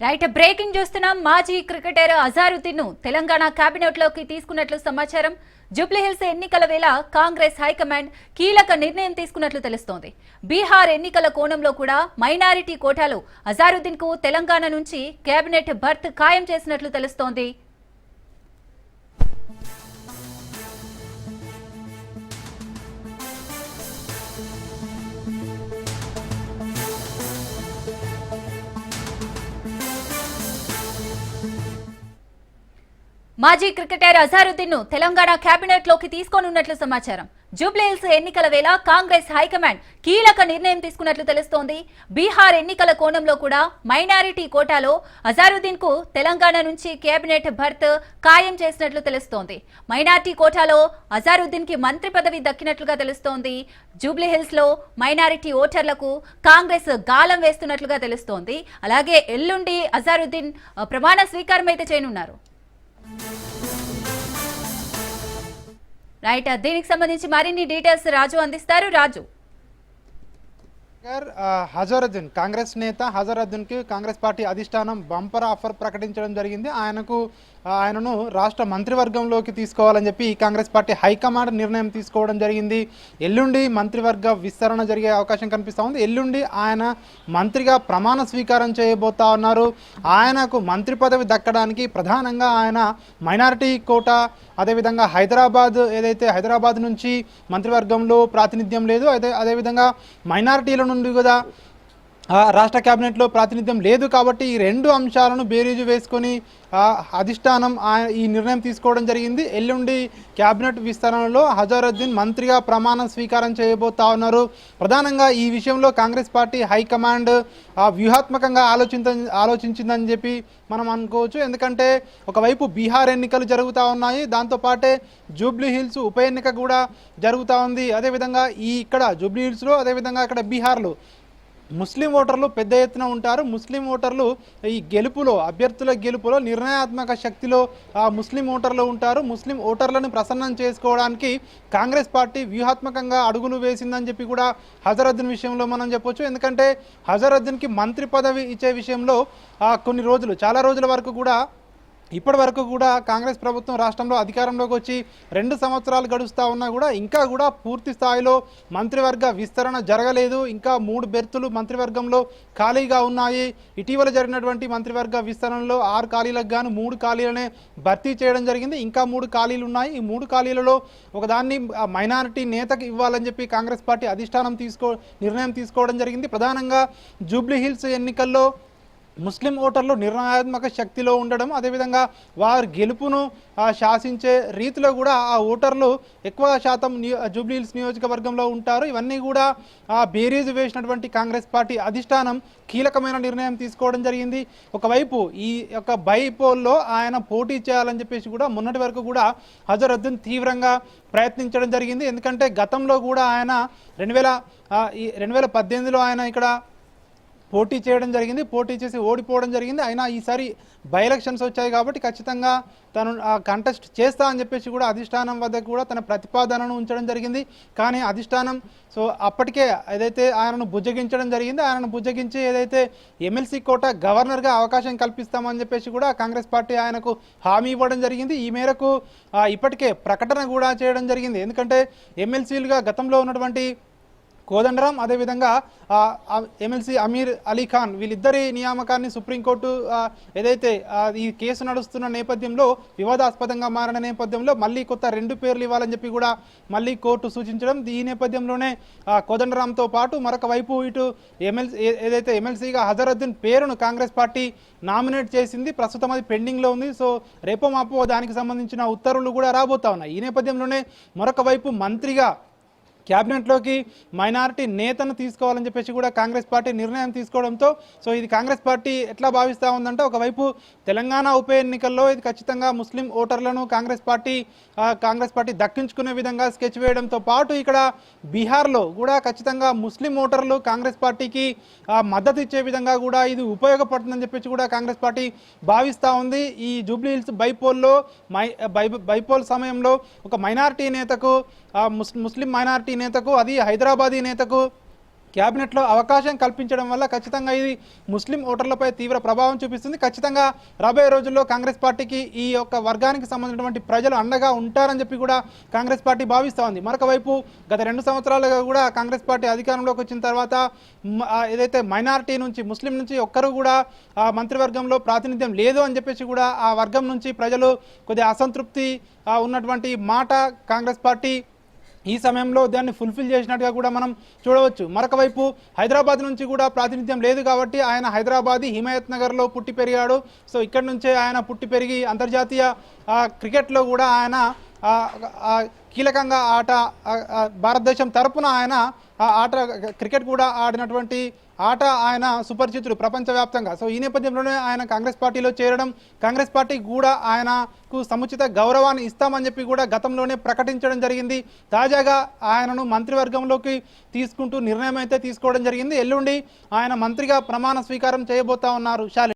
Right breaking చూస్తున్నాం. మాజీ cricketer Azharuddin ను తెలంగాణ కేబినెట్ లోకి తీసుకున్నట్లు సమాచారం. జూబ్లీహిల్స్ ఎన్నికల వేళ కాంగ్రెస్ హైకమాండ్ కీలక నిర్ణయం తీసుకున్నట్లు తెలుస్తోంది. బీహార్ ఎన్నికల కోణంలో కూడా మైనారిటీ కోటాలో అజారుద్దీన్ కు తెలంగాణ నుంచి కేబినెట్ బర్త్ ఖాయం చేసినట్లు తెలుస్తోంది. మాజీ క్రికెటర్ అజారుద్దీన్ ను తెలంగాణ కేబినెట్ లోకి తీసుకోనున్నట్లు సమాచారం. జూబ్లీహిల్స్ ఎన్నికల వేళ కాంగ్రెస్ హైకమాండ్ కీలక నిర్ణయం తీసుకున్నట్లు తెలుస్తోంది. బీహార్ ఎన్నికల కోణంలో కూడా మైనారిటీ కోటాలో అజారుద్దీన్ కు తెలంగాణ నుంచి కేబినెట్ బర్త్ ఖాయం చేసినట్లు తెలుస్తోంది. మైనారిటీ కోటాలో అజారుద్దీన్ కి మంత్రి పదవి దక్కినట్లుగా తెలుస్తోంది. జూబ్లీహిల్స్ లో మైనారిటీ ఓటర్లకు కాంగ్రెస్ గాలం వేస్తున్నట్లుగా తెలుస్తోంది. అలాగే ఎల్లుండి అజారుద్దీన్ ప్రమాణ స్వీకారం అయితే చేయనున్నారు. రైట్, దీనికి సంబంధించి మరిన్ని డీటెయిల్స్ రాజు అందిస్తారు. రాజు, హజారుద్దీన్ కాంగ్రెస్ నేత హజారుద్దీన్ కి కాంగ్రెస్ పార్టీ అధిష్టానం బంపర్ ఆఫర్ ప్రకటించడం జరిగింది. ఆయనను రాష్ట్ర మంత్రివర్గంలోకి తీసుకోవాలని చెప్పి కాంగ్రెస్ పార్టీ హైకమాండ్ నిర్ణయం తీసుకోవడం జరిగింది. ఎల్లుండి మంత్రివర్గ విస్తరణ జరిగే అవకాశం కనిపిస్తూ ఉంది. ఎల్లుండి ఆయన మంత్రిగా ప్రమాణ స్వీకారం చేయబోతా ఉన్నారు. ఆయనకు మంత్రి పదవి దక్కడానికి ప్రధానంగా ఆయన మైనారిటీ కోటా, అదేవిధంగా హైదరాబాద్ నుంచి మంత్రివర్గంలో ప్రాతినిధ్యం లేదు, అదేవిధంగా మైనారిటీల నుండి కూడా రాష్ట్ర కేబినెట్లో ప్రాతినిధ్యం లేదు. కాబట్టి ఈ రెండు అంశాలను బేరీజు వేసుకొని అధిష్టానం ఈ నిర్ణయం తీసుకోవడం జరిగింది. ఎల్లుండి కేబినెట్ విస్తరణలో హజారుద్దీన్ మంత్రిగా ప్రమాణ స్వీకారం చేయబోతా ఉన్నారు. ప్రధానంగా ఈ విషయంలో కాంగ్రెస్ పార్టీ హైకమాండ్ వ్యూహాత్మకంగా ఆలోచించిందని చెప్పి మనం అనుకోవచ్చు. ఎందుకంటే ఒకవైపు బీహార్ ఎన్నికలు జరుగుతూ ఉన్నాయి, దాంతోపాటే జూబ్లీహిల్స్ ఉప ఎన్నిక కూడా జరుగుతూ ఉంది. అదేవిధంగా ఇక్కడ జూబ్లీహిల్స్లో, అదేవిధంగా ఇక్కడ బీహార్లో ముస్లిం ఓటర్లు పెద్ద ఎత్తున ఉంటారు. ముస్లిం ఓటర్లు ఈ అభ్యర్థుల గెలుపులో నిర్ణయాత్మక శక్తిలో ముస్లిం ఓటర్లు ఉంటారు. ముస్లిం ఓటర్లను ప్రసన్నం చేసుకోవడానికి కాంగ్రెస్ పార్టీ వ్యూహాత్మకంగా అడుగులు వేసిందని చెప్పి కూడా హజారుద్దీన్ విషయంలో మనం చెప్పొచ్చు. ఎందుకంటే హజారుద్దీన్కి మంత్రి పదవి ఇచ్చే విషయంలో చాలా రోజుల వరకు కూడా ఇప్పటి వరకు కూడా కాంగ్రెస్ ప్రభుత్వం రాష్ట్రంలో అధికారంలోకి వచ్చి 2 సంవత్సరాలు గడుస్తూ ఉన్నా కూడా ఇంకా పూర్తి స్థాయిలో మంత్రివర్గ విస్తరణ జరగలేదు. ఇంకా 3 బెర్తులు మంత్రివర్గంలో ఖాళీగా ఉన్నాయి. ఇటీవల జరిగినటువంటి మంత్రివర్గ విస్తరణలో 6 ఖాళీలకు గాను 3 ఖాళీలనే భర్తీ చేయడం జరిగింది. ఇంకా 3 ఖాళీలు ఉన్నాయి. ఈ 3 ఖాళీలలో ఒకదాన్ని మైనారిటీ నేతకు ఇవ్వాలని చెప్పి కాంగ్రెస్ పార్టీ అధిష్టానం నిర్ణయం తీసుకోవడం జరిగింది. ప్రధానంగా జూబ్లీహిల్స్ ఎన్నికల్లో ముస్లిం ఓటర్లు నిర్ణయాత్మక శక్తిలో ఉండడం, అదేవిధంగా వారి గెలుపును శాసించే రీతిలో కూడా ఆ ఓటర్లు ఎక్కువ శాతం జూబ్లీహిల్స్ నియోజకవర్గంలో ఉంటారు. ఇవన్నీ కూడా బేరీజు వేసినటువంటి కాంగ్రెస్ పార్టీ అధిష్టానం కీలకమైన నిర్ణయం తీసుకోవడం జరిగింది. ఒకవైపు ఈ యొక్క బైపోల్లో ఆయన పోటీ చేయాలని చెప్పేసి కూడా మొన్నటి వరకు కూడా హజారుద్దీన్ తీవ్రంగా ప్రయత్నించడం జరిగింది. ఎందుకంటే గతంలో కూడా ఆయన 2018లో ఆయన ఇక్కడ పోటీ చేయడం జరిగింది. పోటీ చేసి ఓడిపోవడం జరిగింది. అయినా ఈసారి బై ఎలక్షన్స్ వచ్చాయి కాబట్టి ఖచ్చితంగా తను కంటెస్ట్ చేస్తా అని చెప్పేసి కూడా అధిష్టానం వద్ద కూడా తన ప్రతిపాదనను ఉంచడం జరిగింది. కానీ అధిష్టానం అప్పటికే ఏదైతే ఆయనను బుజ్జగించడం జరిగింది, ఆయనను బుజ్జగించి ఏదైతే ఎమ్మెల్సీ కోట గవర్నర్గా అవకాశం కల్పిస్తామని చెప్పేసి కూడా కాంగ్రెస్ పార్టీ ఆయనకు హామీ ఇవ్వడం జరిగింది. ఈ మేరకు ఇప్పటికే ప్రకటన కూడా చేయడం జరిగింది. ఎందుకంటే ఎమ్మెల్సీలుగా గతంలో ఉన్నటువంటి కోదండరాం, అదేవిధంగా ఎమ్మెల్సీ అమీర్ అలీ ఖాన్, వీళ్ళిద్దరి నియామకాన్ని సుప్రీంకోర్టు ఏదైతే ఈ కేసు నడుస్తున్న నేపథ్యంలో, వివాదాస్పదంగా మారిన నేపథ్యంలో మళ్ళీ కొత్త 2 పేర్లు ఇవ్వాలని చెప్పి కూడా మళ్ళీ కోర్టు సూచించడం, ఈ నేపథ్యంలోనే కోదండరాంతో పాటు మరొక వైపు ఇటు ఎమ్మెల్సీగా హజారుద్దీన్ పేరును కాంగ్రెస్ పార్టీ నామినేట్ చేసింది. ప్రస్తుతం అది పెండింగ్లో ఉంది. రేపో మాపో దానికి సంబంధించిన ఉత్తర్వులు కూడా రాబోతా ఉన్నాయి. ఈ నేపథ్యంలోనే మరొక వైపు మంత్రిగా క్యాబినెట్లోకి మైనారిటీ నేతను తీసుకోవాలని చెప్పేసి కూడా కాంగ్రెస్ పార్టీ నిర్ణయం తీసుకోవడంతో ఇది కాంగ్రెస్ పార్టీ ఎట్లా భావిస్తూ ఉందంటే, ఒకవైపు తెలంగాణ ఉప ఎన్నికల్లో ఇది ఖచ్చితంగా ముస్లిం ఓటర్లను కాంగ్రెస్ పార్టీ దక్కించుకునే విధంగా స్కెచ్ వేయడంతో పాటు ఇక్కడ బీహార్లో కూడా ఖచ్చితంగా ముస్లిం ఓటర్లు కాంగ్రెస్ పార్టీకి మద్దతు ఇచ్చే విధంగా కూడా ఇది ఉపయోగపడుతుందని చెప్పేసి కూడా కాంగ్రెస్ పార్టీ భావిస్తూ ఉంది. ఈ జూబ్లీహిల్స్ బైపోల్ సమయంలో ఒక మైనారిటీ నేతకు, ముస్లిం మైనారిటీ నేతకు, అది హైదరాబాదీ నేతకు క్యాబినెట్లో అవకాశం కల్పించడం వల్ల ఖచ్చితంగా ఇది ముస్లిం ఓటర్లపై తీవ్ర ప్రభావం చూపిస్తుంది. ఖచ్చితంగా రాబోయే రోజుల్లో కాంగ్రెస్ పార్టీకి ఈ యొక్క వర్గానికి సంబంధించినటువంటి ప్రజలు అండగా ఉంటారని చెప్పి కూడా కాంగ్రెస్ పార్టీ భావిస్తూ ఉంది. మరొక వైపు గత 2 సంవత్సరాలుగా కూడా కాంగ్రెస్ పార్టీ అధికారంలోకి వచ్చిన తర్వాత ఏదైతే మైనారిటీ నుంచి ముస్లిం నుంచి ఒక్కరు కూడా ఆ మంత్రివర్గంలో ప్రాతినిధ్యం లేదు అని చెప్పేసి కూడా ఆ వర్గం నుంచి ప్రజలు కొద్దిగా అసంతృప్తి ఉన్నటువంటి మాట కాంగ్రెస్ పార్టీ ఈ సమయంలో దాన్ని ఫుల్ఫిల్ చేసినట్టుగా కూడా మనం చూడవచ్చు. మరొక వైపు హైదరాబాద్ నుంచి కూడా ప్రాతినిధ్యం లేదు కాబట్టి ఆయన హైదరాబాదీ హిమాయత్ నగర్లో పుట్టి పెరిగాడు. సో ఇక్కడ నుంచే ఆయన పుట్టి పెరిగి అంతర్జాతీయ క్రికెట్లో కూడా ఆయన కీలకంగా భారతదేశం తరపున ఆయన ఆట క్రికెట్ కూడా ఆడినటువంటి ఆట ఆయన సుపరిచితుడు ప్రపంచవ్యాప్తంగా. సో ఈ నేపథ్యంలోనే ఆయన కాంగ్రెస్ పార్టీలో చేరడం, కాంగ్రెస్ పార్టీ కూడా ఆయనకు సముచిత గౌరవాన్ని ఇస్తామని చెప్పి కూడా గతంలోనే ప్రకటించడం జరిగింది. తాజాగా ఆయనను మంత్రివర్గంలోకి తీసుకుంటూ నిర్ణయం అయితే తీసుకోవడం జరిగింది. ఎల్లుండి ఆయన మంత్రిగా ప్రమాణ స్వీకారం చేయబోతా ఉన్నారు.